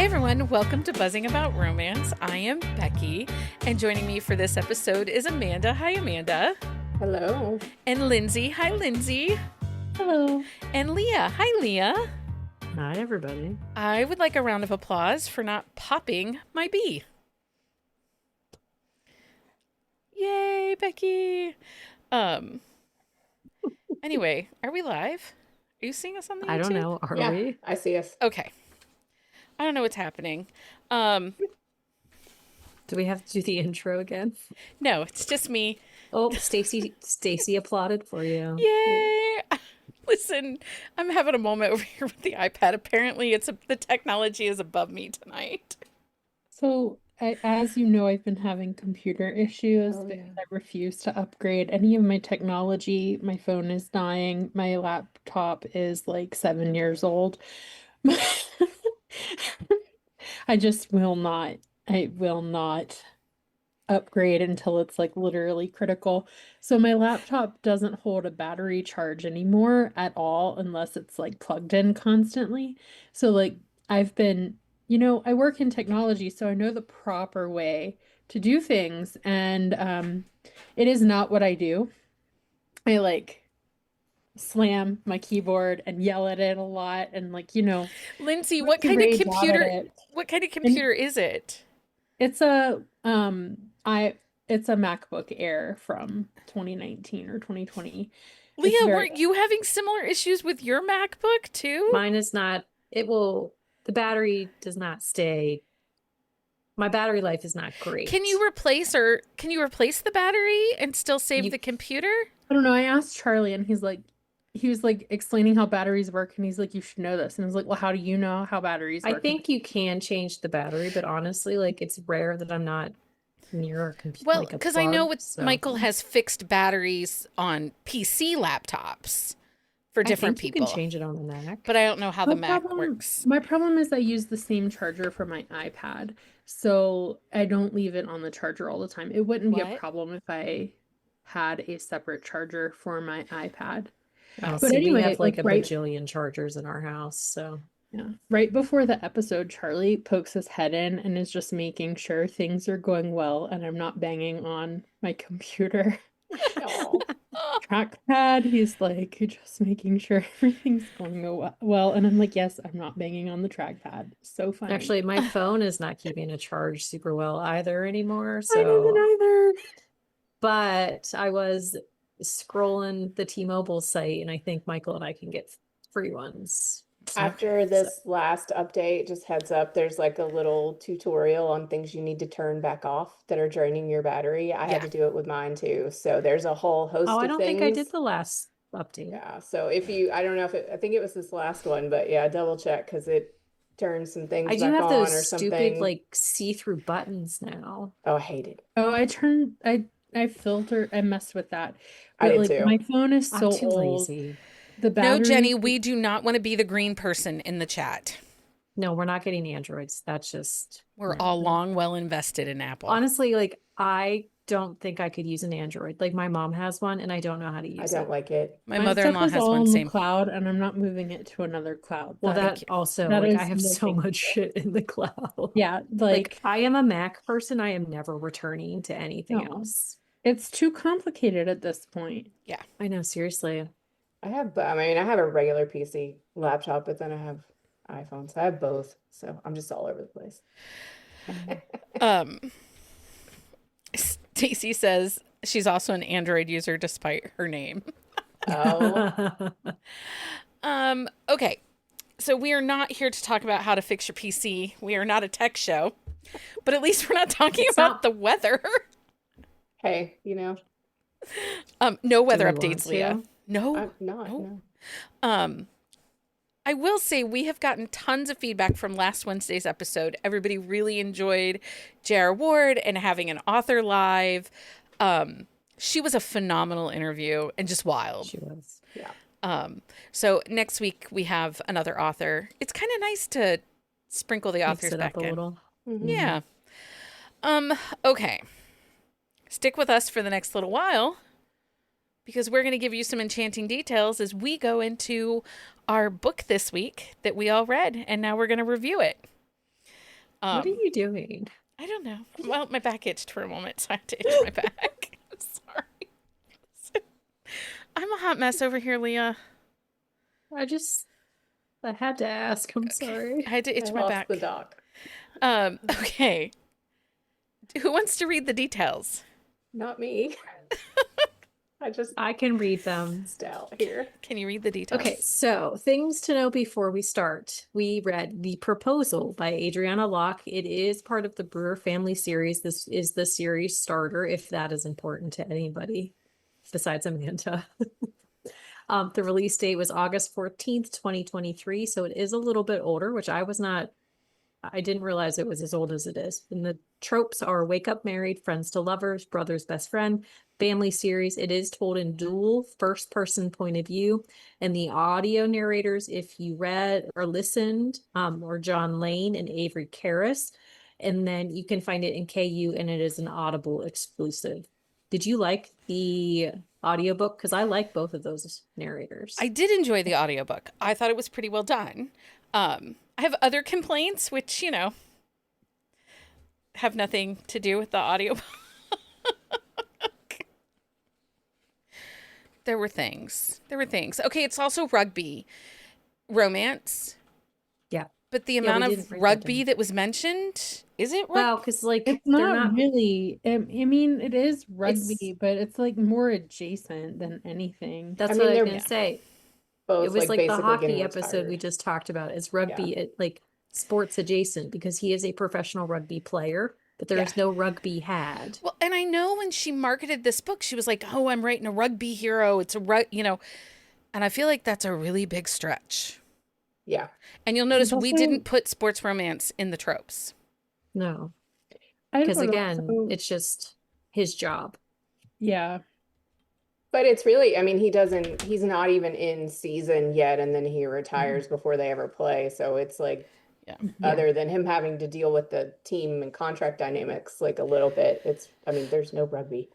Hey everyone, welcome to Buzzing About Romance. I am Becky, and joining me for this episode is Amanda. Hi, Amanda. Hello. And Lindsay. Hi, Lindsay. Hello. And Leah. Hi, Leah. Hi, everybody. I would like a round of applause for not popping my bee. Yay, Becky. Anyway, are we live? Are you seeing us on the YouTube? I don't know. Are we? I see us. Okay. I don't know what's happening. Do we have to do the intro again? No, it's just me. Oh, Stacy applauded for you. Yay! Listen, I'm having a moment over here with the iPad. Apparently, the technology is above me tonight. So, as you know, I've been having computer issues because I refuse to upgrade any of my technology. My phone is dying. My laptop is like 7 years old. I just will not. I will not upgrade until it's like literally critical. So my laptop doesn't hold a battery charge anymore at all unless it's like plugged in constantly. So like I've been, I work in technology, so I know the proper way to do things, and it is not what I do. I like slam my keyboard and yell at it a lot, and Lindsay, what kind of computer is it? It's a it's a MacBook Air from 2019 or 2020. Leah, were you having similar issues with your MacBook too? Mine is not. The battery does not stay. My battery life is not great. Can you replace the battery and still save the computer? I don't know. I asked Charlie, and he was like explaining how batteries work, and he's like, you should know this. And I was like, well, how do you know how batteries work? I think you can change the battery, but honestly, like, it's rare that I'm not near a computer. Well, because I know Michael has fixed batteries on PC laptops for different people. You can change it on the Mac. But I don't know how the Mac works. My problem is I use the same charger for my iPad, so I don't leave it on the charger all the time. It wouldn't be a problem if I had a separate charger for my iPad. But anyway, we have like a bajillion chargers in our house, so yeah. Right before the episode, Charlie pokes his head in and is just making sure things are going well and I'm not banging on my computer trackpad. He's like, just making sure everything's going well. And I'm like, yes, I'm not banging on the trackpad. So fine. Actually, my phone is not keeping a charge super well either anymore. So I didn't either. But I was scrolling the T-Mobile site, and I think Michael and I can get free ones. After this last update, just heads up, there's like a little tutorial on things you need to turn back off that are draining your battery. I had to do it with mine too. So there's a whole host of things. I don't think I did the last update. Yeah. So I don't know I think it was this last one, but yeah, double check because it turns some things back on or something. I do have those stupid like see-through buttons now. Oh, I hate it. Oh, I messed with that. But I did too. My phone is so too old. Lazy. No, Jenny, we do not want to be the green person in the chat. No, we're not getting Androids. That's just... We're all well invested in Apple. Honestly, like, I don't think I could use an Android. Like, my mom has one, and I don't know how to use it. I don't like it. My mother-in-law has one, same cloud, and I'm not moving it to another cloud. Well, I have so much shit in the cloud. Yeah, like I am a Mac person. I am never returning to anything else. It's too complicated at this point. Yeah, I know. Seriously. I have a regular PC laptop, but then I have iPhones. I have both, so I'm just all over the place. Stacy says she's also an Android user despite her name. Oh. Okay. So we are not here to talk about how to fix your PC. We are not a tech show, but at least we're not talking about the weather. Hey, no weather updates, Leah. No, no. I will say we have gotten tons of feedback from last Wednesday's episode. Everybody really enjoyed J.R. Ward and having an author live. She was a phenomenal interview and just wild. She was. Yeah. So next week we have another author. It's kind of nice to sprinkle the authors back in. Little. Mm-hmm. Yeah. Okay. Stick with us for the next little while, because we're going to give you some enchanting details as we go into our book this week that we all read, and now we're going to review it. What are you doing? I don't know. Well, my back itched for a moment, so I had to itch my back. Sorry. I'm a hot mess over here, Leah. I had to ask. I'm sorry. I had to I itch my lost back. the doc. Okay. Who wants to read the details? Not me. I can read them. Stout here. Can you read the details? Okay, so things to know before we start. We read The Proposal by Adriana Locke. It is part of the Brewer Family Series. This is the series starter, if that is important to anybody besides Amanda. The release date was August 14th, 2023. So it is a little bit older, which I didn't realize it was as old as it is. And the tropes are wake up married, friends to lovers, brother's best friend, family series. It is told in dual first person point of view. And the audio narrators, if you read or listened, are John Lane and Avery Karras. And then you can find it in KU and it is an Audible exclusive. Did you like the audiobook? Because I like both of those narrators. I did enjoy the audiobook. I thought it was pretty well done. I have other complaints, which, have nothing to do with the audiobook. There were things. Okay, it's also rugby. Romance. Yeah. But the Yeah, amount we of didn't write that rugby down. that was mentioned, is it Well, rugby? because like It's they're not not really. I mean, it is rugby, It's- but it's like more adjacent than anything. That's I what mean, I was they're gonna say. both It was like the basically hockey getting episode we retired. just talked about. It's rugby, like sports adjacent because he is a professional rugby player, but there is no rugby had. Well, and I know when she marketed this book, she was like, "Oh, I'm writing a rugby hero. It's and I feel like that's a really big stretch. Yeah. And you'll notice It's we also- didn't put sports romance in the tropes. No, I because don't know, again, so- it's just his job. yeah. But it's really, I mean, he's not even in season yet, and then he retires before they ever play. So it's like, Yeah. other than him having to deal with the team and contract dynamics, like a little bit, there's no rugby.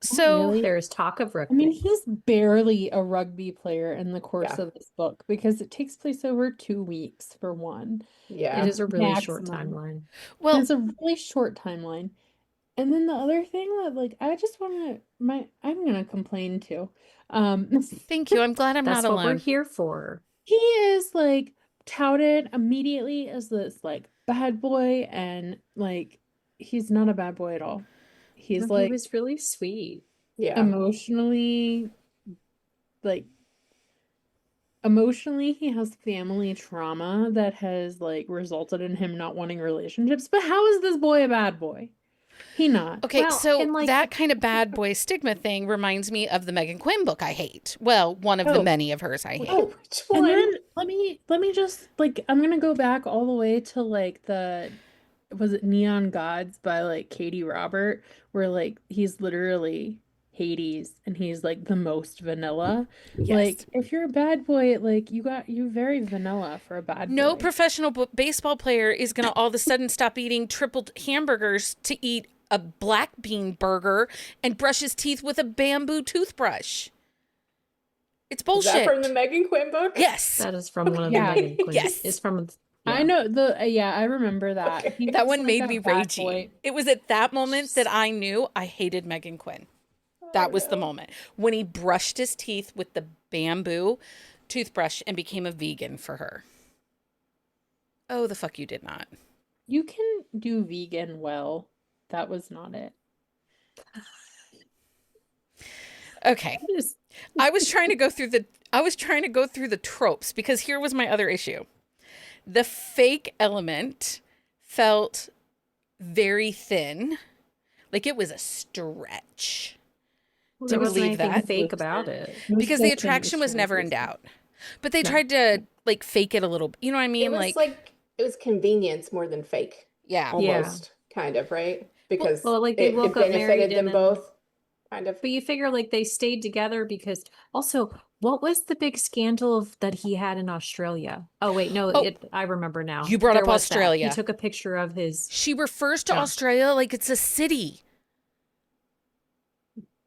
So Really? There's talk of I rugby. mean, he's barely a rugby player in the course Yeah. of this book because it takes place over 2 weeks for one. Yeah. It is a really short Maximum. timeline. well, It's a really short timeline. And then the other thing that I just I'm gonna complain too. thank you. I'm glad I'm That's not what we're alone. here for. He is touted immediately as this bad boy, and he's not a bad boy at all. He's No, he was really sweet. Yeah. emotionally like emotionally he has family trauma that has resulted in him not wanting relationships. But how is this boy a bad boy? He not. Okay, Well, so and, that kind of bad boy stigma thing reminds me of the Megan Quinn book I hate. Well, one of the Oh. many of hers I hate. Oh, which And one? then let me just I'm gonna go back all the way to was it Neon Gods by Katie Robert, where he's literally Hades and he's the most vanilla. Yes. If you're a bad boy, you very vanilla for a bad No boy. professional baseball player is going to all of a sudden stop eating triple hamburgers to eat a black bean burger and brush his teeth with a bamboo toothbrush. It's Is bullshit. that from the Megan Quinn book? Yes. That is from one of Yeah. the Megan Quinn. Yes. It's from. I yeah. know I remember that. Okay. He That was one made a me bad ragey. boy. It was at that moment that I knew I hated Megan Quinn. That was the no. moment when he brushed his teeth with the bamboo toothbrush and became a vegan for her. Oh, the fuck you did not. You can do vegan well. That was not it. Okay. Just- I was trying to go through the tropes because here was my other issue. The fake element felt very thin. Like it was a stretch. Well, to there wasn't believe anything that. fake about it. It was Because the such an attraction was never in issue. doubt. But they No. tried to fake it a little. You know what I mean? It was convenience more than fake. Yeah. Almost, kind of, right? Because Well, they it woke up married benefited them and then- both, kind of. But you figure they stayed together because also, what was the big scandal that he had in Australia? Oh wait, no, Oh, I remember now. you brought There up was that. Australia. He took a picture of his. She refers to Yeah. Australia like it's a city.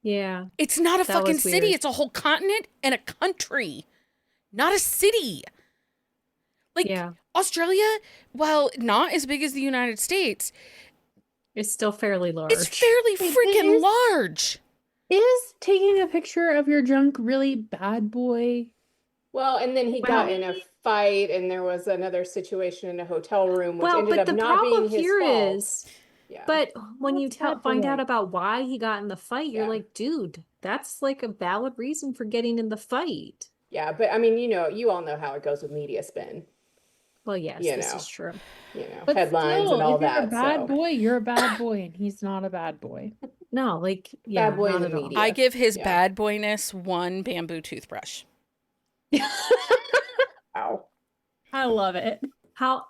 Yeah, It's not a That fucking was city. weird. It's a whole continent and a country, not a city. yeah. Australia, while not as big as the United States, It's still fairly large. it's fairly It freaking is. large. Is taking a picture of your junk really bad boy? Well, and then he got in a fight, and there was another situation in a hotel room, which Well, ended but up the not being problem his here fault. is, Yeah. but when you What's bad find boy? out about why he got in the fight, you're Yeah. like, dude, that's like a valid reason for getting in the fight. Yeah, but I mean, you all know how it goes with media spin, Well, yes, You this know. is true. But Headlines still, and all if you're a that. bad So boy, you're a bad boy, and he's not a bad boy. No, like, yeah, bad boy in not the at all. media. I give his Yeah. bad boyness one bamboo toothbrush. Wow. I love it. How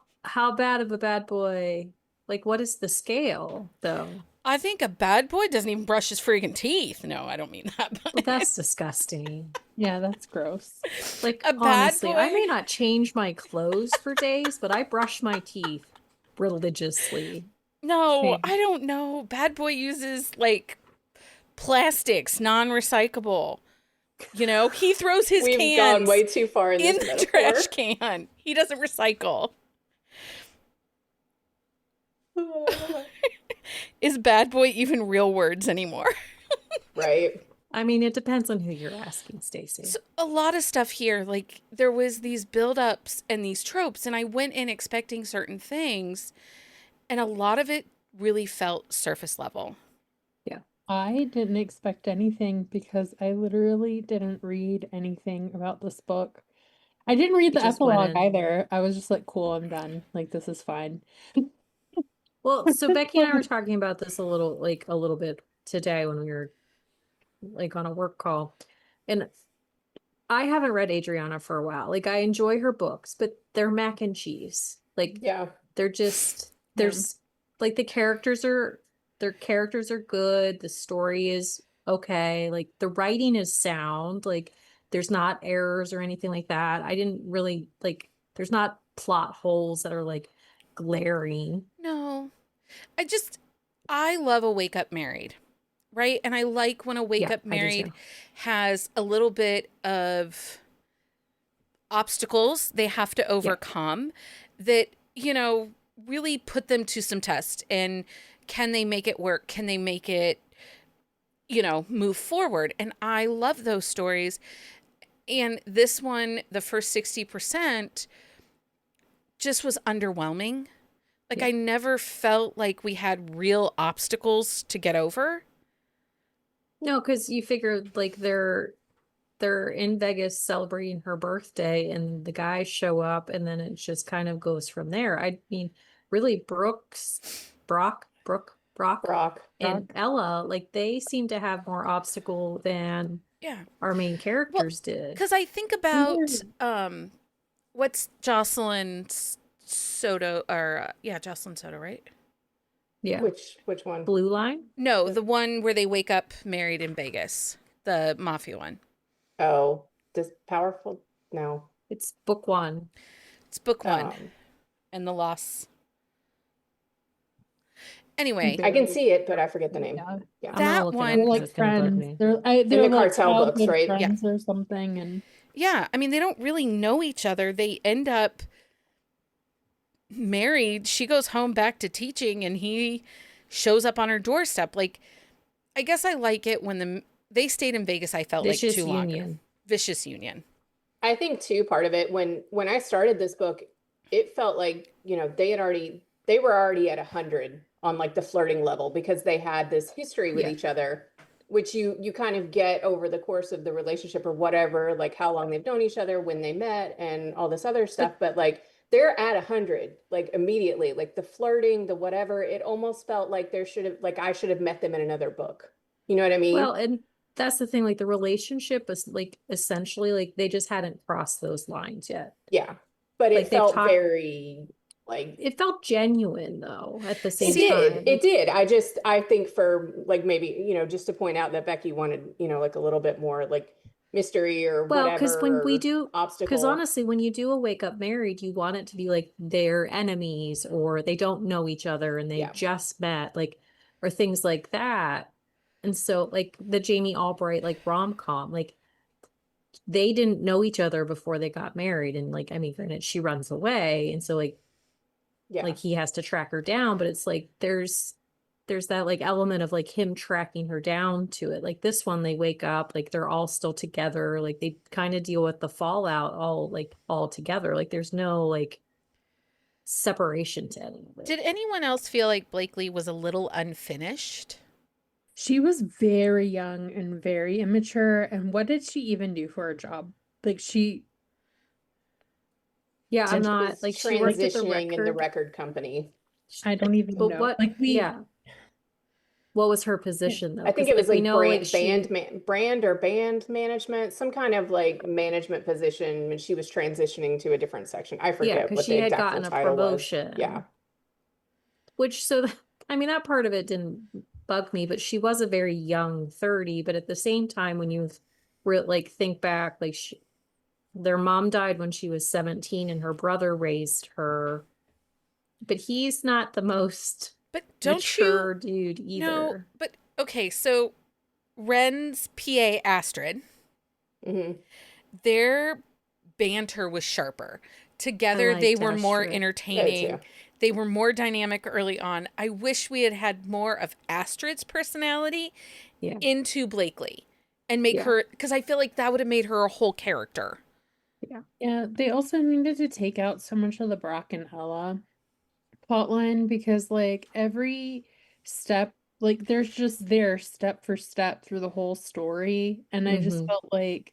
bad of a bad boy? Like, what is the scale, though? I think a bad boy doesn't even brush his friggin' teeth. No, I don't mean that. Well, that's disgusting. Yeah, that's gross. Like, A bad honestly, I may boy? not change my clothes for days, but I brush my teeth religiously. No, Same. I don't know. Bad boy uses like plastics, non-recyclable. He throws his We've cans gone way too far in in this the metaphor. trash can. He doesn't recycle. Is bad boy even real words anymore? Right. I mean, it depends on who you're asking, Stacey. So a lot of stuff here, like there was these build-ups and these tropes, and I went in expecting certain things, and a lot of it really felt surface level. I didn't expect anything because I literally didn't read anything about this book. I didn't read You the just went epilogue in. either. I was just like, cool, I'm done. Like, this is fine. Well, so Becky and I were talking about this a little bit today when we were like on a work call. And I haven't read Adriana for a while. Like, I enjoy her books, but they're mac and cheese. Like, Yeah. they're just Yeah. there's like their characters are good, the story is okay, like the writing is sound, like there's not errors or anything like that. I didn't really like there's not plot holes that are like glaring. No, I love a wake up married, right? And I like when a wake Yeah, up I do married too. has a little bit of obstacles they have to overcome that, really put them to some test. And can they make it work? Can they make it, move forward? And I love those stories. And this one, the first 60%, just was underwhelming. Like, Yeah. I never felt like we had real obstacles to get over. No, because you figure like they're in Vegas celebrating her birthday and the guys show up and then it just kind of goes from there. I mean, really Brock, Brock. and Ella, like they seem to have more obstacle than Yeah. our main Well, characters did. because I think about what's Jocelyn Soto, or Jocelyn Soto, right? Yeah. Which one? Blue Line? No, the one where they wake up married in Vegas, the mafia one. Oh, this powerful? No. It's book one. It's book one, Um, and the loss. Anyway, I can see it, but I forget the name. Yeah. Yeah. I'm gonna that look it up one- They're 'cause like it's gonna bug friends. me. They're the like cartel books, childhood right? friends or something, and yeah, I mean, they don't really know each other. They end up married. She goes home back to teaching, and he shows up on her doorstep. Like, I guess I like it when they stayed in Vegas. I felt like Vicious too longer. Union. Vicious Union. I think too, part of it when I started this book, it felt like, they were already at 100 on like the flirting level because they had this history with Yeah. each other, which you kind of get over the course of the relationship or whatever, like how long they've known each other, when they met, and all this other stuff. But like they're at 100, like immediately, like the flirting, the whatever. It almost felt like I should have met them in another book. You know what I mean? Well, and that's the thing, like the relationship is like essentially like they just hadn't crossed those lines yet. Yeah, but Like, it they've felt talked- very like It felt genuine though at the same it time. did. I think for like maybe, just to point out that Becky wanted, like a little bit more like mystery or Well, because whatever, when we or do, obstacle. because honestly, when you do a wake up married, you want it to be like they're enemies or they don't know each other and they Yeah. just met, like, or things like that. And so, like the Jamie Albright, like rom-com, like they didn't know each other before they got married. And like, I mean, granted, she runs away. And so Yeah. like he has to track her down, but it's like there's that like element of like him tracking her down to it. Like this one, they wake up, like they're all still together, like they kind of deal with the fallout all together. Like there's no like separation to any of it. Did anyone else feel like Blakely was a little unfinished? She was very young and very immature. And what did she even do for a job? Like Yeah, I'm She not was like she worked at the transitioning in the record. record company. I don't even But know. Like yeah, what was her position though? I think Because it was like we like know like brand management, some kind of like management position, and she was transitioning to a different section. I yeah, forget because what she the had exact gotten full a title was. promotion. Yeah. Which I mean that part of it didn't bug me, but she was a very young 30. But at the same time, when you like think back, like their mom died when she was 17, and her brother raised her. But he's not the most But don't you mature dude know? either. But okay, so Ren's PA Astrid, Hmm. their banter was sharper. I Together, they liked were more Astrid. I did entertaining. too. They were more dynamic early on. I wish we had had more of Astrid's personality Yeah, into Blakely and make yeah, her, because I feel like that would have made her a whole character. yeah. yeah, they also needed to take out so much of the Brock and Ella plotline because like every step, like there's just there step for step through the whole story. And I just Hmm. felt like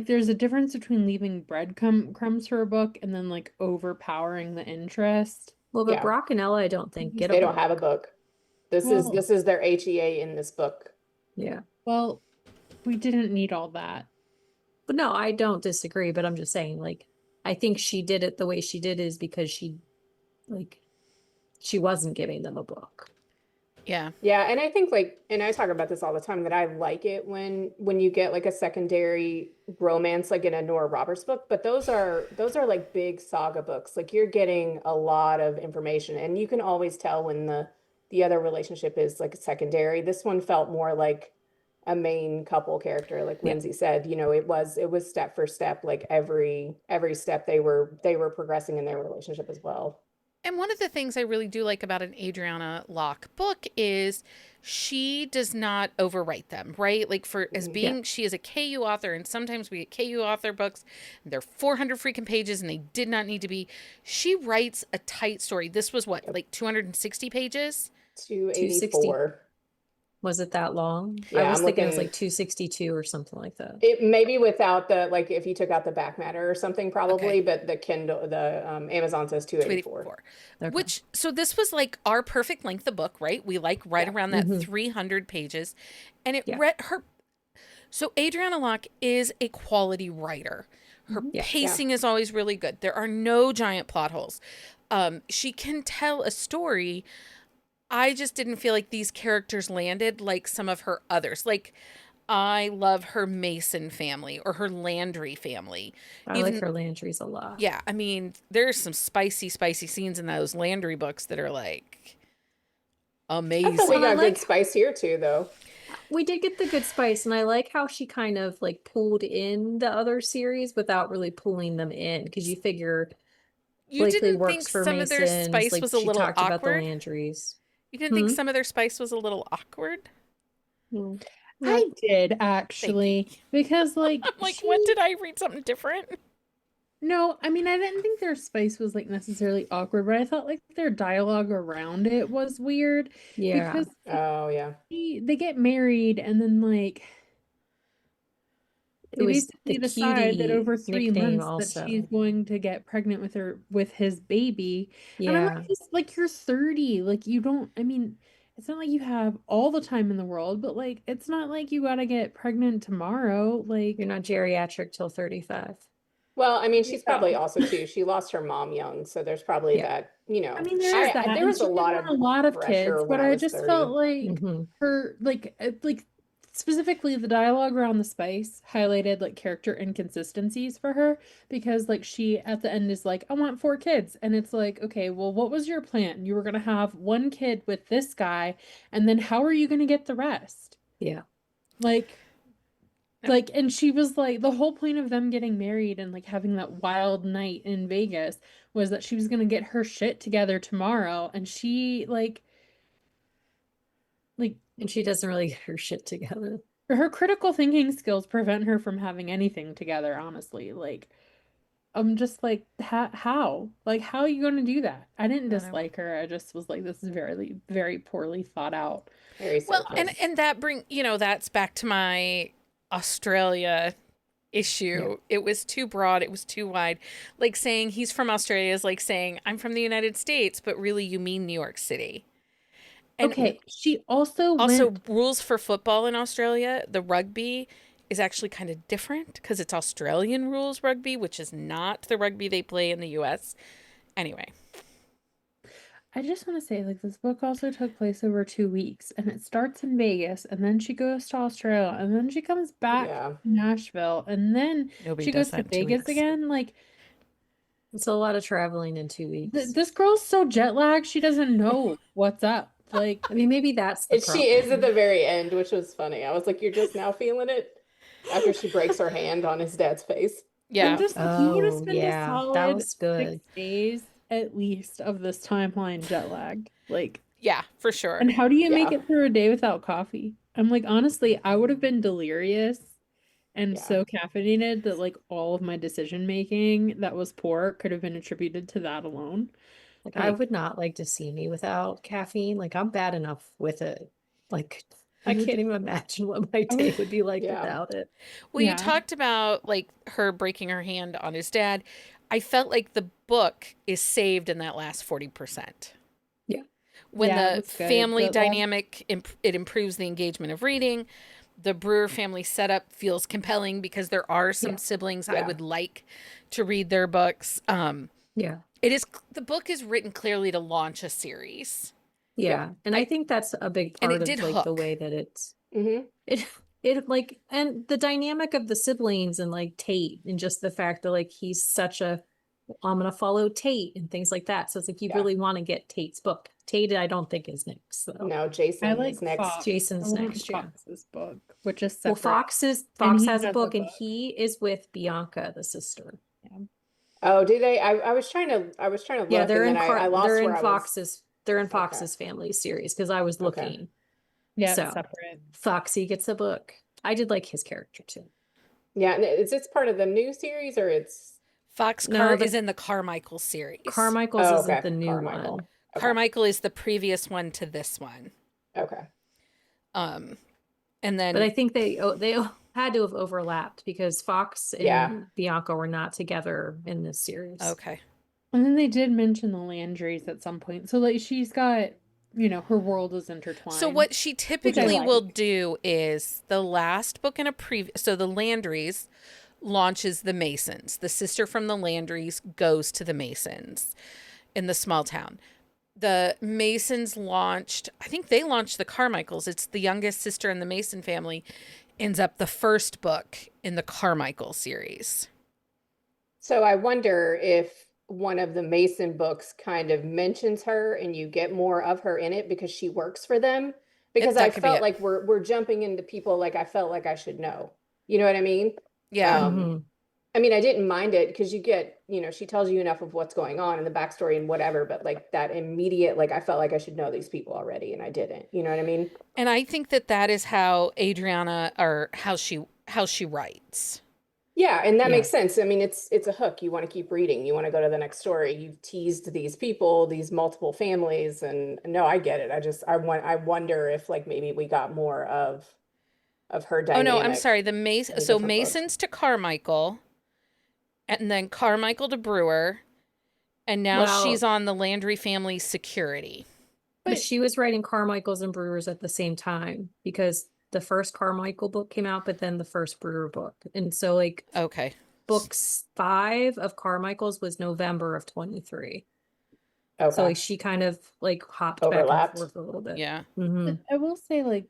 there's a difference between leaving crumbs for a book and then like overpowering the interest. Well, but Yeah. Brock and Ella, I don't think get a They don't have a book. book. This is Well, this is their HEA in this book. Yeah. well, we didn't need all that. But no, I don't disagree, but I'm just saying, like, I think she did it the way she did is because like, she wasn't giving them a book. Yeah. Yeah, and I think like, and I talk about this all the time, that I like it when you get like a secondary romance like in a Nora Roberts book, but those are like big saga books. Like you're getting a lot of information, and you can always tell when the other relationship is like secondary. This one felt more like a main couple character, like Yeah. Lindsay said. It was step for step, like every step they were progressing in their relationship as well. And one of the things I really do like about an Adriana Locke book is she does not overwrite them, right? Like for as Mhm. Yeah. being she is a KU author, and sometimes we get KU author books, and they're 400 freaking pages and they did not need to be. She writes a tight story. This was what, like 260 pages? 260. 284. Was it that long? I Yeah, was I'm thinking it was looking. like 262 or something like that. It maybe without the, like, if you took out the back matter or something, probably, Okay. but the Amazon says 284. 284. Okay. Which, so this was like our perfect length of book, right? We like right Yeah. around that Mhm. 300 pages. And it Yeah. read her. So Adriana Locke is a quality writer. Her Mhm. Yeah. pacing is always really good. There are no giant plot holes. She can tell a story. I just didn't feel like these characters landed like some of her others. Like, I love her Mason family or her Landry family. I like Even, her Landry's a lot. yeah, I mean, there's some spicy, spicy scenes in those Landry books that are like I thought we amazing. Well, I got good like spice here too, though. we did get the good spice, and I like how she kind of like pulled in the other series without really pulling them in, because you figure You Blakely didn't works think for some of their Masons. spice Like was a she little talked about the awkward? Landrys. You didn't think Hmm? some of their spice was a little awkward? Hmm. Yeah. I did Thank you. actually because like I'm like, what, did I read something different? no, I mean I didn't think their spice was like necessarily awkward, but I thought like their dialogue around it was weird Yeah. because Oh yeah. they get married and then like It they was the basically decide that cutie over three nickname months that she's also. going to get pregnant with his baby. And I'm like, Yeah. just like you're 30. Like you don't I mean, it's not like you have all the time in the world, but like it's not like you gotta get pregnant tomorrow. You're Like not geriatric till 35. Well, I mean, she's yeah. probably also too. She lost her mom young, so there's probably Yeah. that. I mean, there's that, There and was a she did lot want of a lot of pressure kids, when but I I was just felt 30. like Hmm. her, like specifically the dialogue around the spice highlighted like character inconsistencies for her because like she at the end is like, I want 4 kids, and it's like, okay, well, what was your plan? You were gonna have 1 kid with this guy, and then how are you gonna get the rest? Yeah. Like, Like, and she was like, the whole point of them getting married and like having that wild night in Vegas was that she was gonna get her shit together tomorrow, and she like And she doesn't really get her shit together. her critical thinking skills prevent her from having anything together, honestly. Like, I'm just like, how? Like, how are you gonna do that? I didn't I don't know. dislike her. I just was like, this is very, very poorly thought out. Very Well, surface. and that that's back to my Australia Yeah. issue. It was too broad, it was too wide. Like saying he's from Australia is like saying I'm from the United States, but really you mean New York City. And Okay, she also also went. rules for football in Australia, the rugby is actually kind of different because it's Australian rules rugby, which is not the rugby they play in the US. Anyway, I just want to say, like, this book also took place over 2 weeks, and it starts in Vegas, and then she goes to Australia, and then she comes back Yeah. to Nashville, and then nobody she does goes to that in 2 Vegas weeks. again. Like, It's a lot of traveling in 2 weeks. this girl's so jet lagged, she doesn't know what's up. Like, I mean, maybe that's the And she is at problem. the very end, which was funny. I was like, you're just now feeling it after she breaks her hand on his dad's face. I'm Yeah. just like, you would have Oh, spent a yeah, that solid was 6 good. days at least of this timeline jet lagged. Like, Yeah, for sure. and how do you make Yeah. it through a day without coffee? I'm like, honestly, I would have been delirious and Yeah. so caffeinated that like all of my decision making that was poor could have been attributed to that alone. Like, I Like, would not like to see me without caffeine. Like, I'm bad enough with it. Like, I can't even imagine what my I would, day would be like Yeah. without it. Well, you yeah, talked about like her breaking her hand on his dad. I felt like the book is saved in that last 40%. Yeah. When yeah, it the was good. family The last, dynamic it improves the engagement of reading. The Brewer family setup feels compelling because there are some Yeah. siblings I Yeah. would like to read their books. Yeah. It is the book is written clearly to launch a series. Yeah. And I I think that's a big and part it of did like the hook. way that Mm-hmm. it it like and the dynamic of the siblings and like Tate and just the fact that like he's such a I'm gonna follow Tate and things like that. So it's like you Yeah. really want to get Tate's book. Tate, I don't think is next though. No, I Jason like is next. Fox. I Jason's want next, yeah. Fox's book, which is Well, separate. And Fox he has a has a book and book. he is with Bianca, the sister. Yeah. Oh, did they? I was trying to Yeah, look and then I lost where I was. They're in Okay. Fox's family series because I was Okay. looking. Yeah, it's So separate. Foxy gets a book. I did like his character too. Yeah, and is this part of the new series or it's Fox No, is the in the Carmichael series. Carmichael's oh, isn't okay. the new Carmichael. one. Okay. Carmichael is the previous one to this one. Okay. Um, and But I then think they had to have overlapped because Fox Yeah. and Bianca were not together in this series. okay. And then they did mention the Landrys at some point. So like she's got, her world is intertwined. So what she which I typically will like. do is the last book in a so the Landrys launches the Masons. The sister from the Landrys goes to the Masons in the small town. The Masons launched, I think they launched the Carmichaels. It's the youngest sister in the Mason family ends up the first book in the Carmichael series. So I wonder if one of the Mason books kind of mentions her and you get more of her in it because she works for them. Because I That could be felt it. like we're jumping into people like I felt like I should know. You know what I mean? Yeah. Mhm. I mean, I didn't mind it because you get, she tells you enough of what's going on in the backstory and whatever, but like that immediate, like I felt like I should know these people already and I didn't. You know what I mean? And I think that is how Adriana or how she writes. Yeah, and that Yeah. makes sense. I mean, it's a hook. You want to keep reading. You want to go to the next story. You've teased these people, these multiple families, and no, I get it. I wonder if like maybe we got more of her Oh no, I'm dynamic sorry. in the So different books. Masons to Carmichael, and then Carmichael to Brewer, and now Well- she's on the Landry family security. But she was writing Carmichael's and Brewers at the same time because the first Carmichael book came out, but then the first Brewer book. And so like Okay. books 5 of Carmichael's was November of 23. Okay. So like she kind of like hopped back and Overlapped. forth a little bit. Yeah. Mhm. I will say, like,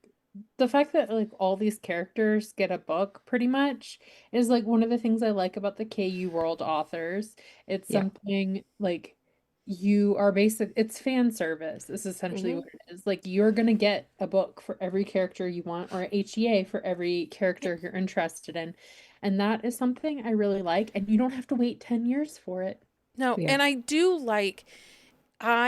the fact that like all these characters get a book pretty much is like one of the things I like about the KU World authors. It's Yeah. something like you are it's fan service is essentially what it is. Like you're gonna get a book for every character you want or a HEA for every character you're interested in. And that is something I really like. And you don't have to wait 10 years for it. No, Yeah. and I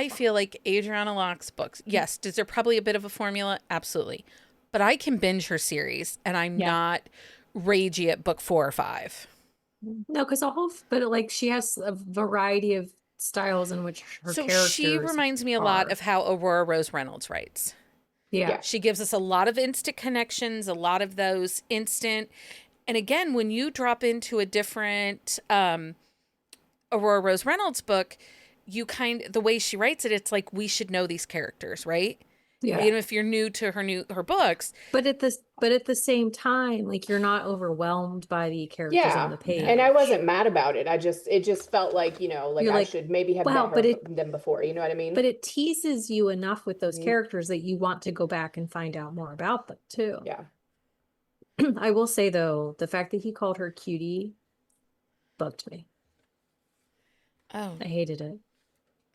feel like Adriana Locke's books, yes, is there probably a bit of a formula? Absolutely. But I can binge her series and I'm Yeah. not ragey at book 4 or 5. No, because but like she has a variety of styles in which her So she characters reminds me a lot are. of how Aurora Rose Reynolds writes. Yeah. Yeah. She gives us a lot of instant connections, a lot of those instant. And again, when you drop into a different Aurora Rose Reynolds book, the way she writes it, it's like we should know these characters, right? Yeah. Even if you're new to her books. But at the same time, like you're not overwhelmed by the characters on the page. And I wasn't mad about it. It just felt like, like You're I like, should maybe have wow, met them before, you know what I mean? But it teases you enough with those Mhm. characters that you want to go back and find out more about them too. Yeah. I will say though, the fact that he called her cutie bugged me. Oh, I hated it.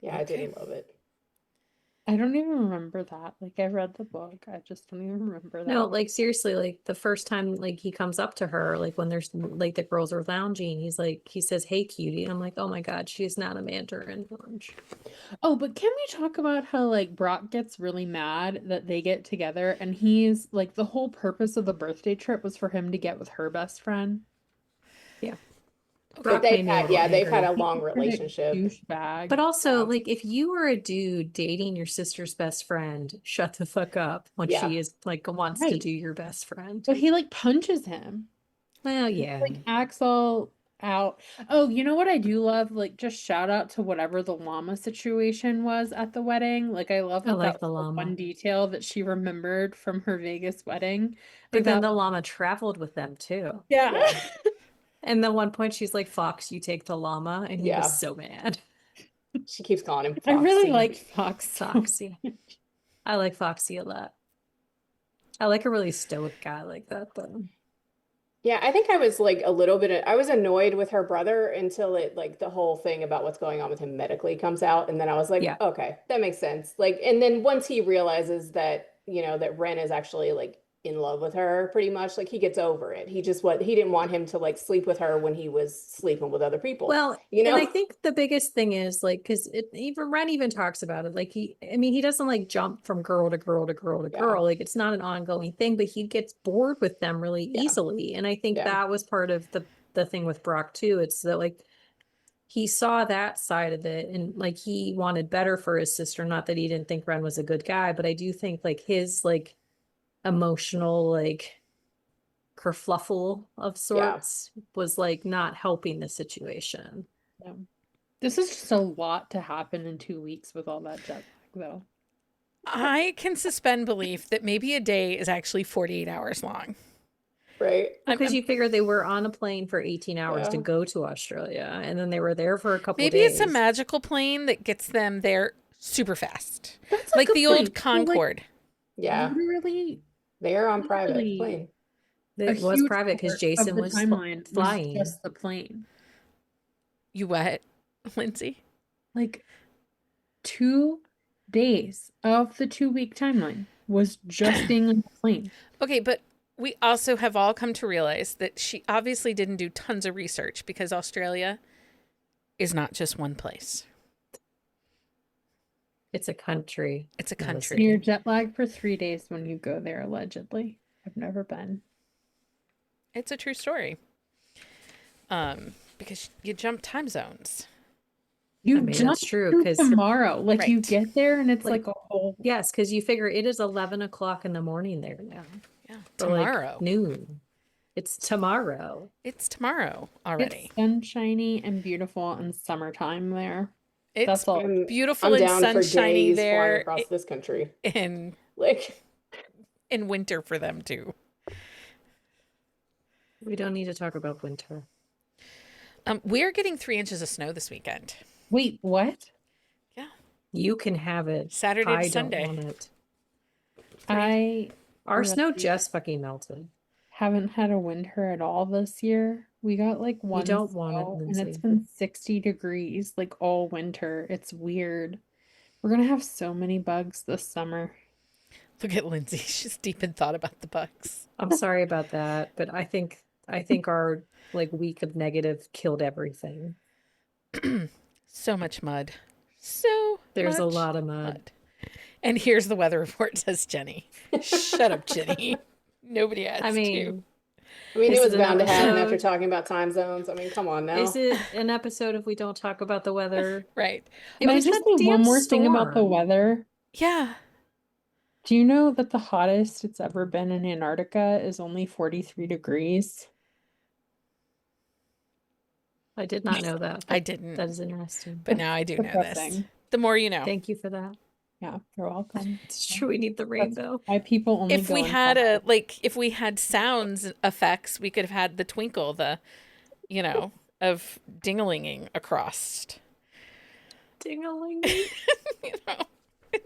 Yeah, I didn't love it. I don't even remember that. Like I read the book. I just don't even remember that. No, like seriously, like the first time like he comes up to her, like when there's like the girls are lounging, he says, "Hey cutie." And I'm like, "Oh my God, she's not a Mandarin orange." Oh, but can we talk about how like Brock gets really mad that they get together and he's like the whole purpose of the birthday trip was for him to get with her best friend? Yeah. But Brock they've made me a had, little yeah, they've had angry. a long relationship. Douchebag. But also, Yeah. like, if you were a dude dating your sister's best friend, shut the fuck up when Yeah. she is like wants to Right. do your best friend. But he like punches him. Well, yeah. Like Axel out. Oh, you know what I do love? Like just shout out to whatever the llama situation was at the wedding. Like I love I that like that the was llama. one detail that she remembered from her Vegas wedding. But Like then that the llama traveled with them too. yeah. Yeah. And then one point she's like, "Fox, you take the llama," and he Yeah. was so mad. She keeps calling him I really Foxy. like Fox. Foxy. I like Foxy a lot. I like a really stoic guy like that though. Yeah, I think I was like I was annoyed with her brother until the whole thing about what's going on with him medically comes out. And then I was like, Yeah. okay, that makes sense. And then once he realizes that, that Ren is actually like in love with her pretty much, like he gets over it. He didn't want him to like sleep with her when he was sleeping with other people. Well, you know? and I think the biggest thing is like, because Ren even talks about it. Like he doesn't like jump from girl to girl to girl to Yeah. girl. Like it's not an ongoing thing, but he gets bored with them really Yeah. easily. And I think Yeah. that was part of the thing with Brock too. It's that like he saw that side of it and like he wanted better for his sister. Not that he didn't think Ren was a good guy, but I do think like his like emotional like kerfluffle of sorts was like not helping the situation. Yeah. This is just a lot to happen in 2 weeks with all that jet lag though. I can suspend belief that maybe a day is actually 48 hours long. Right. Because you figure they were on a plane for 18 hours to Yeah. go to Australia and then they were there for a couple Maybe days. it's a magical plane that gets them there super fast. That's a Like good the point. old So, like, Concorde. Yeah. Literally They are on private Literally. plane. It a was huge private because part of Jason the was timeline flying. was just the plane. You what, Lindsay? Like 2 days of the 2-week timeline was just being on the plane. Okay, but we also have all come to realize that she obviously didn't do tons of research because Australia is not just one place. It's a country. It's a No, country. And you're jet lagged for 3 days when you go there, allegedly. I've never been. It's a true story. Because you jump time zones. You I mean, jump that's true, through 'cause- tomorrow. Like you Right. get there and it's Like- like a whole Yes, because you figure it is 11 o'clock in the morning there now. Yeah, Or, like, tomorrow. noon. It's tomorrow. It's tomorrow already. It's sunshiny and beautiful and summertime there. It's That's all. I'm- beautiful I'm and down for sunshiny days flying there across this country. in Like, winter for them too. We don't need to talk about winter. We're getting 3 inches of snow this weekend. Wait, what? You can have it. Saturday to I Sunday. don't want it. I Our Really? snow just fucking melted. haven't had a winter at all this year. We got like You one don't want it, snow, and it's Lindsay. been 60 degrees like all winter. It's weird. We're gonna have so many bugs this summer. Look at Lindsay. She's deep in thought about the bugs. I'm sorry about that, but I think our like week of negative killed everything. So much mud. So There's a much lot of mud. mud. And here's the weather report, says Jenny. Shut up, Jenny. Nobody asked I you. mean, I mean, Is it was it an bound to happen after episode? talking about time zones. I mean, come on now. is it an episode if we don't talk about the weather? Right. It Can I was just that say one damn more thing about the storm. weather? Yeah. Do you know that the hottest it's ever been in Antarctica is only 43 degrees? I did not know that, I but didn't. that is interesting. But now I do know this. Depressing. The more you know. Thank you for that. Yeah, you're welcome. It's true. We need the That's rainbow. why people only If go we in had tropics. if we had sounds effects, we could have had the twinkle, of dinglinging across. Ding-a-ling. You know,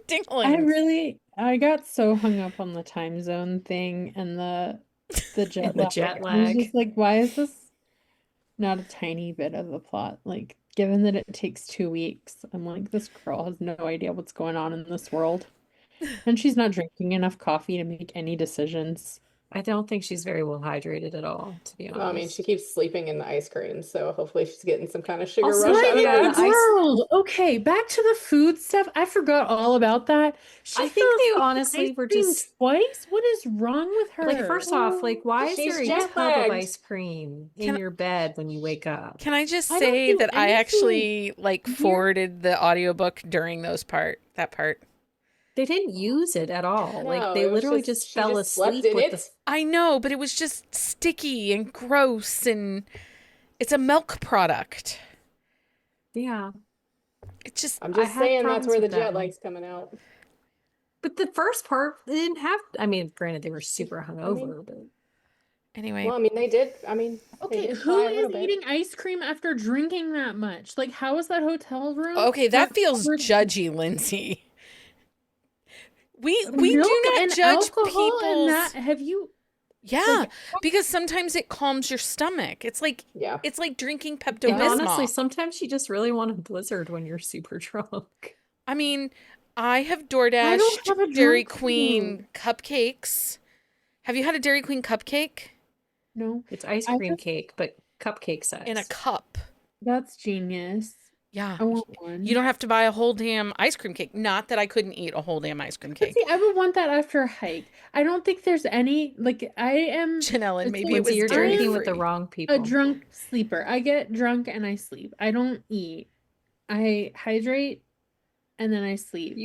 dingling. I got so hung up on the time zone thing and the jet And the lag. jet I was lag. just like, why is this not a tiny bit of the plot? Like, given that it takes 2 weeks, I'm like, this girl has no idea what's going on in this world. And she's not drinking enough coffee to make any decisions. I don't think she's very well hydrated at all, to be Well, I mean, she honest. keeps sleeping in the ice cream, so hopefully she's getting some kind of sugar Also, rush out of yeah, that. the ice. World. Okay, back to the food stuff. I forgot all about that. She I think fell they asleep in honestly ice were cream just twice. What is wrong with her? like, first off, like, why is She's there a jet tub of lagged. ice cream in Can- your bed when you wake up? Can I just I don't say do that I anything actually weird. forwarded the audiobook during that part? They didn't use it at all. Like, No, they it was literally just just she fell just slept asleep in with it. the. I know, but it was just sticky and gross, and it's a milk product. Yeah. It just I'm I just had saying that's problems where the with that jet one. lag's coming out. But the first part, they didn't have. I mean, granted, they were super hungover, but anyway. Well, I mean, they did. I mean, they Okay, did who try a is little bit. eating ice cream after drinking that much? Like, how is that hotel room? Okay, that not feels covered- judgy, Lindsay. We milk do not and judge alcohol people's. and that. Have you? Yeah, Like, because sometimes it calms your stomach. It's like Yeah. drinking and Pepto honestly, Bismol. sometimes you just really want a blizzard when you're super drunk. I mean, I have I don't have a DoorDashed Dairy drunk Queen cupcakes. Have you had a Dairy Queen cupcake No, It's ice I cream just- cake, but cupcake size. in a cup? that's genius. Yeah. I want one. You don't have to buy a whole damn ice cream cake. Not that I couldn't eat a whole damn ice cream But cake. see, I would want that after a hike. I don't think there's any like I am Janelle, and it's maybe like- it was Lindsay, you're dairy drinking with the free. wrong people. a drunk sleeper. I get drunk and I sleep. I don't eat. I hydrate and then I sleep.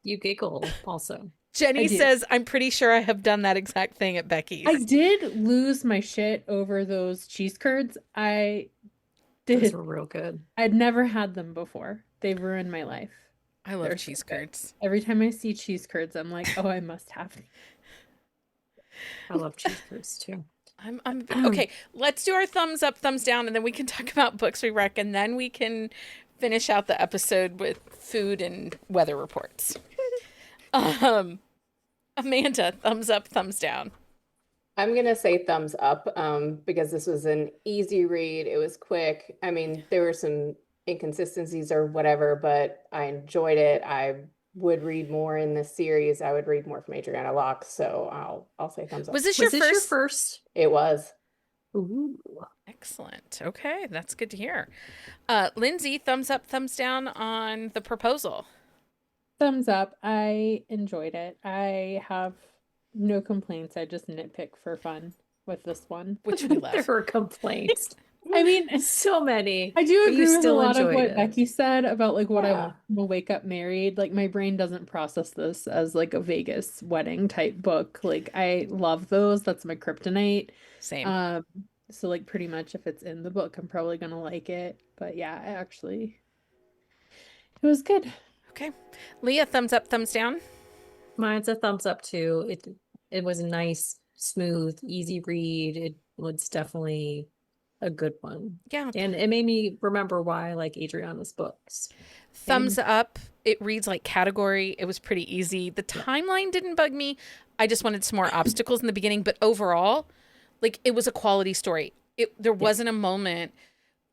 You giggle also. Jenny I do. says, I'm pretty sure I have done that exact thing at Becky's. I did lose my shit over those cheese curds. I Those did. were real good. I'd never had them before. They've ruined my life. I love They're so cheese good. curds. Every time I see cheese curds, I'm like, oh, I must have them. I love cheese curds too. I'm okay. Let's do our thumbs up, thumbs down, and then we can talk about books we rec, and then we can finish out the episode with food and weather reports. Amanda, thumbs up, thumbs down. I'm gonna say thumbs up, because this was an easy read. It was quick. I mean, there were some inconsistencies or whatever, but I enjoyed it. I would read more in this series. I would read more from Adriana Locke, so I'll say thumbs up. Was this Was your this your first? first? It was. Ooh. Excellent. Okay, that's good to hear. Lindsay, thumbs up, thumbs down on the proposal. Thumbs up. I enjoyed it. I have no complaints. I just nitpick for fun with this one. Which we There love. were complaints. I mean, So many. I do But you agree with a still lot of enjoyed what it. Becky said about like what I Yeah. want from a Wake Up Married. Like my brain doesn't process this as like a Vegas wedding type book. Like I love those. That's my kryptonite. Same. So like pretty much if it's in the book, I'm probably gonna like it. But yeah, it was good. Okay. Leah, thumbs up, thumbs down. Mine's a thumbs up too. It was a nice, smooth, easy read. It was definitely a good one. Yeah. And it made me remember why I like Adriana's books. Thumbs up. It reads like category. It was pretty easy. The timeline didn't bug me. I just wanted some more obstacles in the beginning, but overall, like it was a quality story. there wasn't a moment,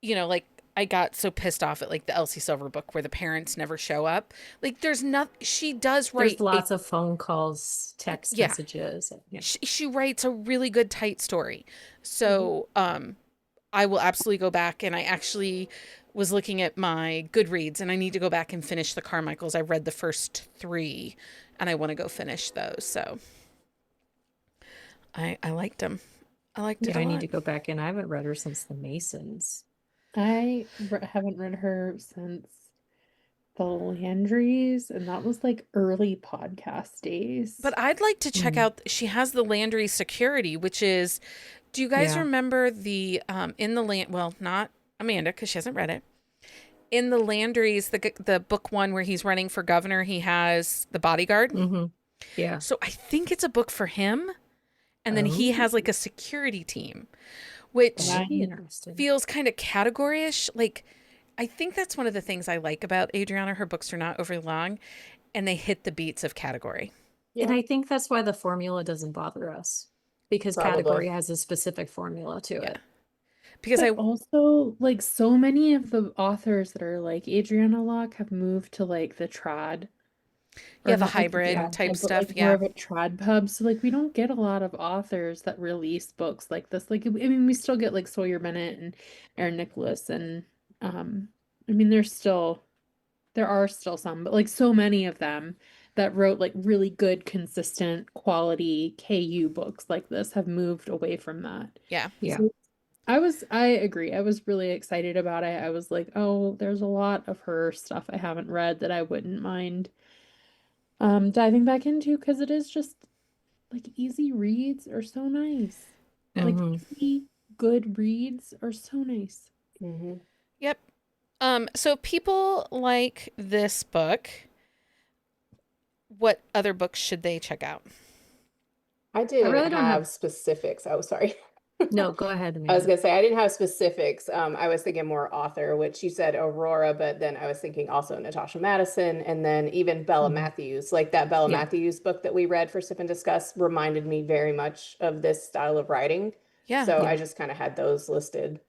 like I got so pissed off at like the Elsie Silver book where the parents never show up. Like there's not, she does There's write lots of phone calls, text yeah, messages. Yeah. she writes a really good tight story. Mm-hmm. So, I will absolutely go back, and I actually was looking at my Goodreads, and I need to go back and finish the Carmichaels. I read the first 3, and I want to go finish those. So I liked them. I liked it Yeah, a I need lot. to go back and I haven't read her since The Masons. Haven't read her since the Landrys, and that was like early podcast days. But I'd like to check out, she has the Landry Security, which is, do you guys Yeah. remember the, in the land, well, not Amanda, because she hasn't read it. In the Landrys, the book one where he's running for governor, he has the bodyguard. Mm-hmm. Yeah. So I think it's a book for him. And then he has like a security team, which That'd be interesting. feels kind of category-ish. Like, I think that's one of the things I like about Adriana. Her books are not overly long, and they hit the beats of category. And I think that's why the formula doesn't bother us, because Probably. category has a specific formula to it. Because But also, like, so many of the authors that are like Adriana Locke have moved to like the trad. Yeah, Or the not like hybrid trad type pub, but, stuff, like, yeah. more of a trad pub. So like we don't get a lot of authors that release books like this. Like, I mean, we still get like Sawyer Bennett and Aaron Nicholas, and I mean, there are still some, but like so many of them that wrote like really good, consistent, quality KU books like this have moved away from that. Yeah. Yeah. So I agree. I was really excited about it. I was like, oh, there's a lot of her stuff I haven't read that I wouldn't mind diving back into, because it is just like easy reads are so nice. Like Mhm. easy, good reads are so nice. Mm-hmm. Yep. So people like this book. What other books should they check out? I didn't really don't have have- specifics. Oh, sorry. No, go ahead, I was Amanda. gonna say I didn't have specifics. I was thinking more author, which you said Aurora, but then I was thinking also Natasha Madison, and then even Bella Mhm. Matthews. Like that Bella Yeah. Matthews book that we read for Sip and Discuss reminded me very much of this style of writing. Yeah. So Yeah. I just kind of had those listed.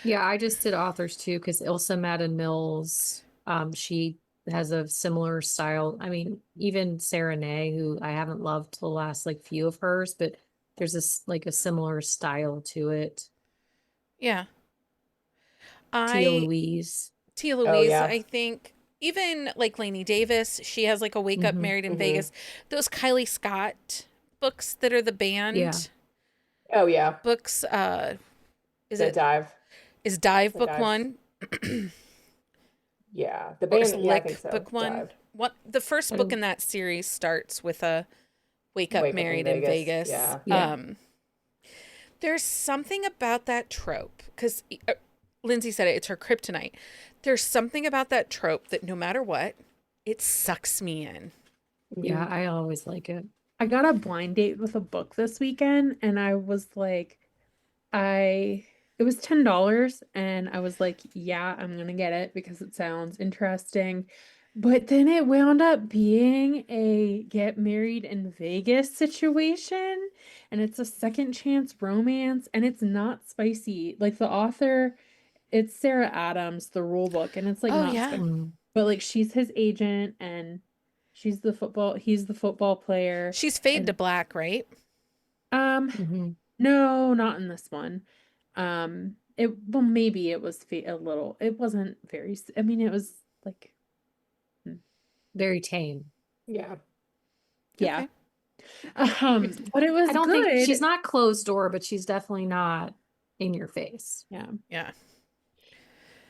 Yeah, I just did authors too, because Ilsa Madden Mills, she has a similar style. I mean, even Sarah Nay, who I haven't loved the last like few of hers, but there's this like a similar style to it. Yeah. Tia I Louise. Tia Oh, Louise, yeah. I think even like Lainey Davis, she has like a Wake Up Mhm. Married in Mhm. Vegas. Those Kylie Scott books that are the band Yeah. Oh, yeah. books, is The it Dive. is Dive The book Dive. one? Yeah. The Or is band, yeah, I Lick think so. book one? Dive. What the first I book don't- in that series starts with a Wake Up Wake Up in Married in Vegas, Vegas. yeah. Yeah. There's something about that trope because Lindsay said it, it's her kryptonite. There's something about that trope that no matter what, it sucks me in. Yeah, I always like it. I got a blind date with a book this weekend, and I was like, it was $10, and I was like, yeah, I'm gonna get it because it sounds interesting. But then it wound up being a get married in Vegas situation, and it's a second chance romance, and it's not spicy. Like the author, it's Sarah Adams, the rule book, and it's like Oh, not yeah. spicy, Mm. but like she's his agent, and he's the football player. She's Fade And to Black, right? Mhm. No, not in this one. Maybe it was a little. It wasn't very. I mean, it was like, Very tame. Yeah. yeah. Okay. But it was I don't good. think she's not closed door, but she's definitely not in your face. Yeah, Yeah.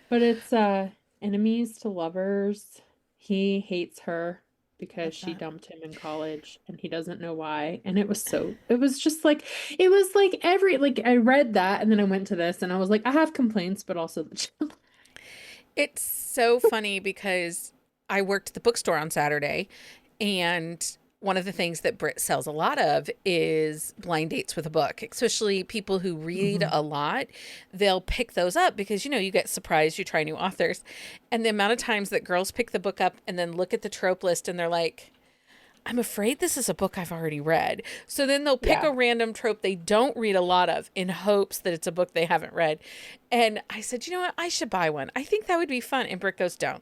but it's enemies to lovers. He hates her because What's she that? dumped him in college, and he doesn't know why. And it was just like, it was like I read that, and then I went to this, and I was like, I have complaints, but also the It's so funny because I worked at the bookstore on Saturday, and one of the things that Britt sells a lot of is blind dates with a book, especially people who read a lot. They'll pick those up because, you get surprised, you try new authors. And the amount of times that girls pick the book up and then look at the trope list and they're like, I'm afraid this is a book I've already read. So then they'll pick Yeah. a random trope they don't read a lot of in hopes that it's a book they haven't read. And I said, you know what? I should buy one. I think that would be fun. And Britt goes, don't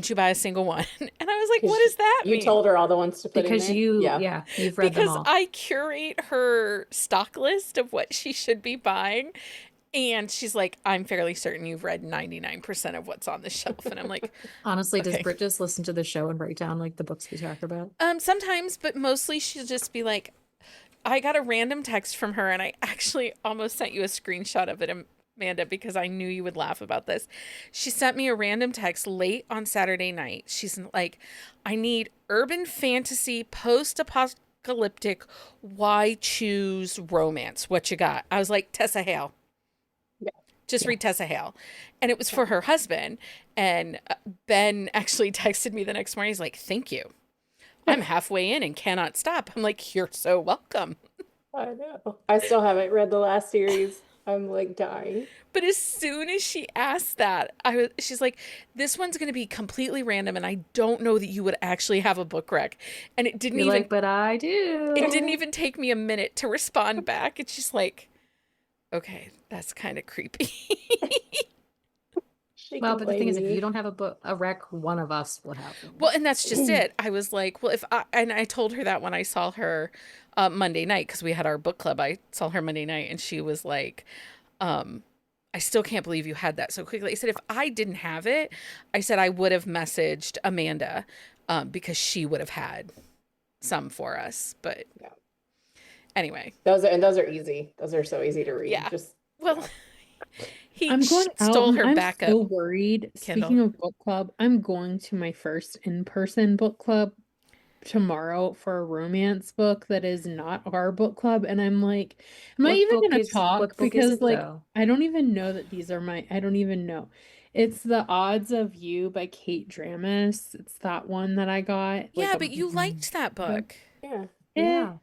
you buy a single one. And I was like, what does that You mean? told her all the ones to put in Because there? you've read them Because all. I curate her stock list of what she should be buying. And she's like, I'm fairly certain you've read 99% of what's on the shelf. And I'm like, Honestly, does okay. Britt just listen to the show and write down like the books we talk about? Sometimes, but mostly she'll just be like, I got a random text from her, and I actually almost sent you a screenshot of it, Amanda, because I knew you would laugh about this. She sent me a random text late on Saturday night. She's like, I need urban fantasy, post-apocalyptic, why choose romance? What you got? I was like, Tessa Hale. Just read Tessa Hale. And it was for her husband. And Ben actually texted me the next morning. He's like, thank you. I'm halfway in and cannot stop. I'm like, you're so welcome. I know. I still haven't read the last series. I'm like dying. But as soon as she asked that, she's like, this one's going to be completely random. And I don't know that you would actually have a book rec. And it didn't You're even, like, but I do. it didn't even take me a minute to respond back. It's just like, okay, that's kind of creepy. She Well, can but the thing blame is, if me. you don't have a rec, one of us will have one. Well, and that's just it. I was like, well, and I told her that when I saw her Monday night, because we had our book club. I saw her Monday night, and she was like, I still can't believe you had that so quickly. I said, if I didn't have it, I said I would have messaged Amanda because she would have had some for us. But Yeah. anyway. Those are easy. Those are so easy to read. Yeah. Just Well, he I'm going out. stole her I'm backup. so worried. Kindle. Speaking of book club, I'm going to my first in-person book club tomorrow for a romance book that is not our book club, and I'm like, am I What even book gonna is- talk? what book is Because it, like though? I don't even know that these are I don't even know. It's The Odds of You by Kate Dramis. It's that one that I got. Yeah, like, but you liked that book. yeah. eh, I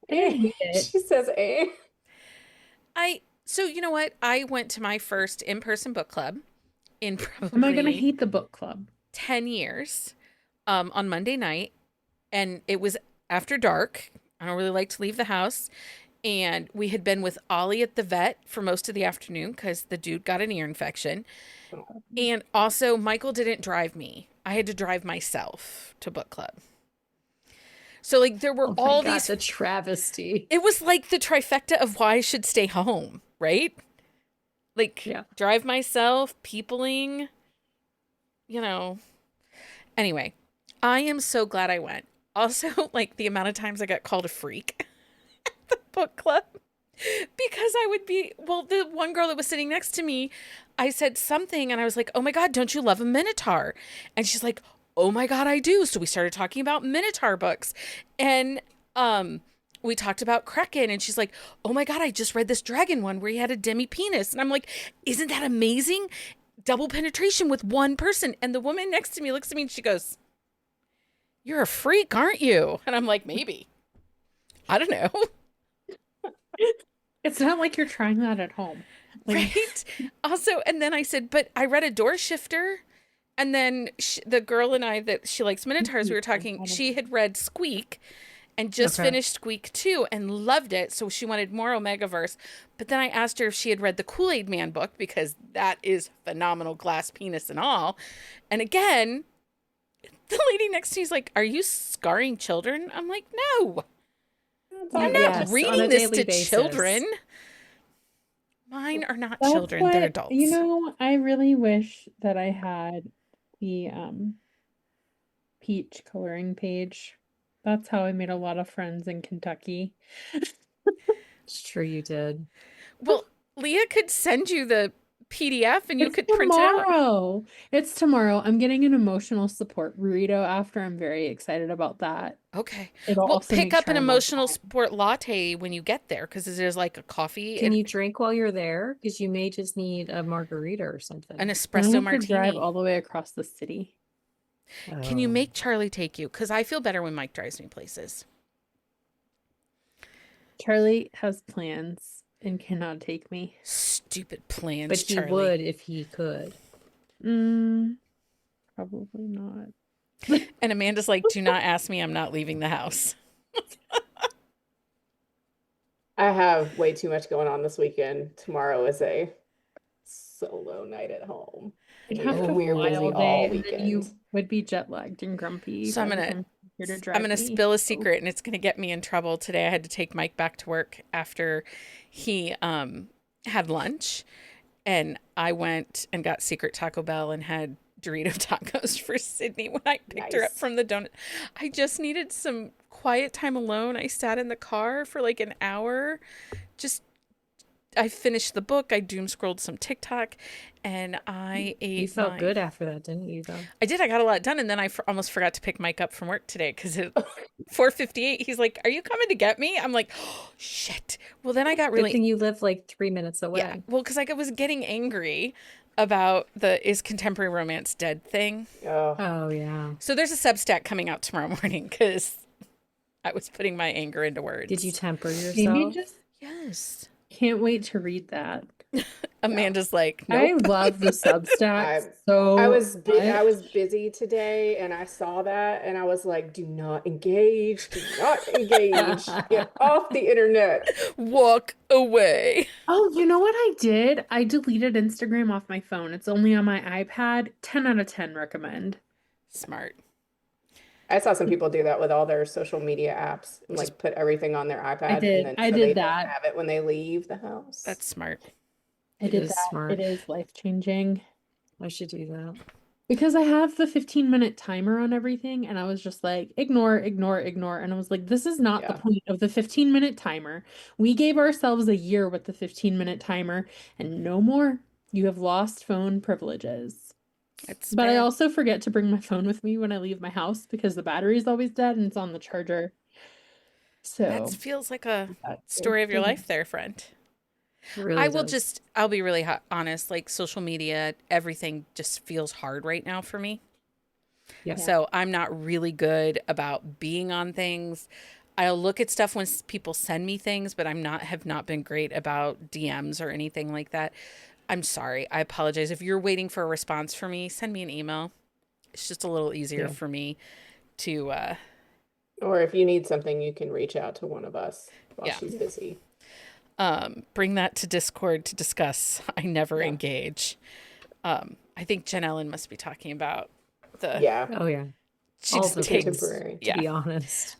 didn't hate it. She says, "Eh." So you know what? I went to my first in-person book club in Am I gonna probably hate the book club? 10 years on Monday night, and it was after dark. I don't really like to leave the house, and we had been with Ollie at the vet for most of the afternoon because the dude got an ear infection, and also Michael didn't drive me. I had to drive myself to book club. So like there were Oh my all God, these. the travesty. It was like the trifecta of why I should stay home, right? Like Yeah. drive myself, peopling, you know. Anyway, I am so glad I went. Also, like the amount of times I got called a freak at the book club because I would be, well, the one girl that was sitting next to me, I said something and I was like, oh my God, don't you love a Minotaur? And she's like, oh my God, I do. So we started talking about Minotaur books. And we talked about Kraken, and she's like, oh my God, I just read this dragon one where he had a demi penis. And I'm like, isn't that amazing? Double penetration with one person. And the woman next to me looks at me and she goes, you're a freak, aren't you? And I'm like, maybe. I don't know. It's not like you're trying that at home. Like, Right? Also, and then I said, but I read a door shifter. And then the girl and I that she likes Minotaurs, we were talking, she had read Squeak and just Okay. finished Squeak 2 and loved it. So she wanted more Omegaverse. But then I asked her if she had read the Kool-Aid Man book because that is phenomenal, glass penis and all. And again, the lady next to me is like, are you scarring children? I'm like, no. I'm not Yes, on reading a this daily to basis. children. Mine are not that's children, what, they're adults. you know, I really wish that I had the peach coloring page. That's how I made a lot of friends in Kentucky. It's true you did. Well, Leah could send you the PDF and you It's could print it out. tomorrow. It's tomorrow. I'm getting an emotional support burrito after. I'm very excited about that. Okay. It'll Well, also pick make up sure an I'm on emotional time. support latte when you get there because there's like a coffee Can and you drink while you're there? Because you may just need a margarita or something. an I espresso have to drive martini. all the way across the city. Can you Oh. make Charlie take you? Because I feel better when Mike drives me places. Charlie has plans and cannot take me. Stupid plans, But he Charlie. would if he could. Probably not. And Amanda's like, do not ask me. I'm not leaving the house. I have way too much going on this weekend. Tomorrow is a solo night at home. You'd have to We're fly busy all all day, and then you weekend. would be jet lagged and grumpy So by the time you're here to drive I'm gonna me. spill a secret, and it's gonna get me in trouble today. I had to take Mike back to work after he had lunch, and I went and got secret Taco Bell and had Dorito tacos for Sydney when I picked her up Nice. from the donut. I just needed some quiet time alone. I sat in the car for like an hour. Just I finished the book. I doom scrolled some TikTok, and I ate. You felt good after that, didn't you, though? I did. I got a lot done, and then I almost forgot to pick Mike up from work today because at 4:58, he's like, "Are you coming to get me?" I'm like, "Oh shit!" Well, then I got Good thing really you live like 3 minutes away. yeah. Well, because like I was getting angry about the "is contemporary romance dead" thing. Oh, Oh, yeah. So there's a Substack coming out tomorrow morning because I was putting my anger into words. Did you temper Amy yourself? just Yes. can't wait to read that. Amanda's like, I nope. love the Substack so I was much. busy today and I saw that and I was like, do not engage, do not engage. Get off the internet. Walk away. Oh, you know what I did? I deleted Instagram off my phone. It's only on my iPad. 10 out of 10 recommend. Smart. I saw some people do that with all their social media apps and like put everything on their iPad did. and then I so did they don't that. have it when they leave the house. That's smart. I It did is that. smart. It is life-changing. I should do that. Because I have the 15-minute timer on everything, and I was just like, ignore, ignore, ignore. And I was like, this is not the Yeah. point of the 15-minute timer. We gave ourselves a year with the 15-minute timer, and no more. You have lost phone privileges. It's But I fair. also forget to bring my phone with me when I leave my house because the battery is always dead and it's on the charger. So That feels like a that's story of your okay. life there, friend. It really I will does. I'll be really honest, like social media, everything just feels hard right now for me. Yeah. So I'm not really good about being on things. I'll look at stuff when people send me things, but have not been great about DMs or anything like that. I'm sorry. I apologize. If you're waiting for a response from me, send me an email. It's just a little easier Yeah. for me to Or if you need something, you can reach out to one of us while Yeah. she's busy. bring that to Discord to discuss. I never Yeah. engage. I think Jen Ellen must be talking about the Yeah. Oh, yeah. she all just the takes things, contemporary. to yeah. be honest.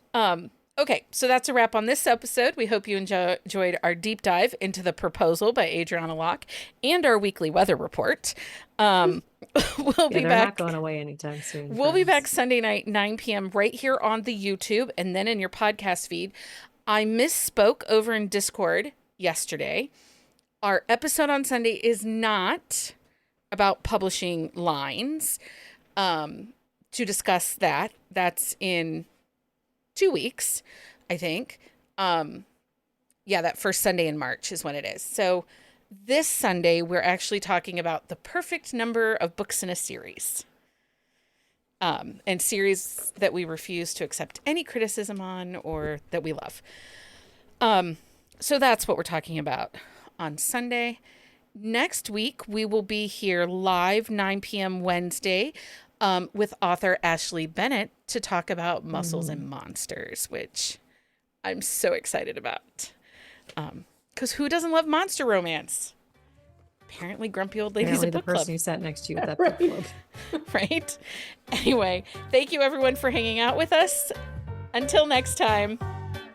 Okay, so that's a wrap on this episode. We hope you enjoyed our deep dive into The Proposal by Adriana Locke and our weekly weather report. We'll Yeah, be they're back. not going away anytime soon. We'll be back friends. Sunday night, 9 p.m. right here on the YouTube and then in your podcast feed. I misspoke over in Discord yesterday. Our episode on Sunday is not about publishing lines. To discuss that, that's in 2 weeks, I think. Yeah, that first Sunday in March is when it is. So this Sunday, we're actually talking about the perfect number of books in a series. And series that we refuse to accept any criticism on or that we love. So that's what we're talking about on Sunday. Next week, we will be here live 9 p.m. Wednesday with author Ashley Bennett to talk about Muscles and Monsters, which I'm so excited about. Because who doesn't love monster romance? Apparently, Grumpy Old Ladies Apparently at the Book Club. person who sat next to you at that book club. Right? Anyway, thank you everyone for hanging out with us. Until next time.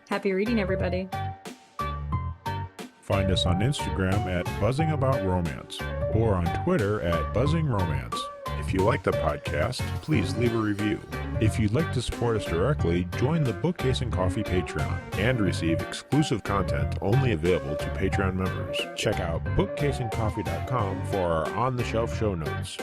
Happy reading, everybody. Find us on Instagram at Buzzing About Romance or on Twitter at Buzzing Romance. If you like the podcast, please leave a review. If you'd like to support us directly, join the Bookcase and Coffee Patreon and receive exclusive content only available to Patreon members. Check out bookcaseandcoffee.com for our on-the-shelf show notes.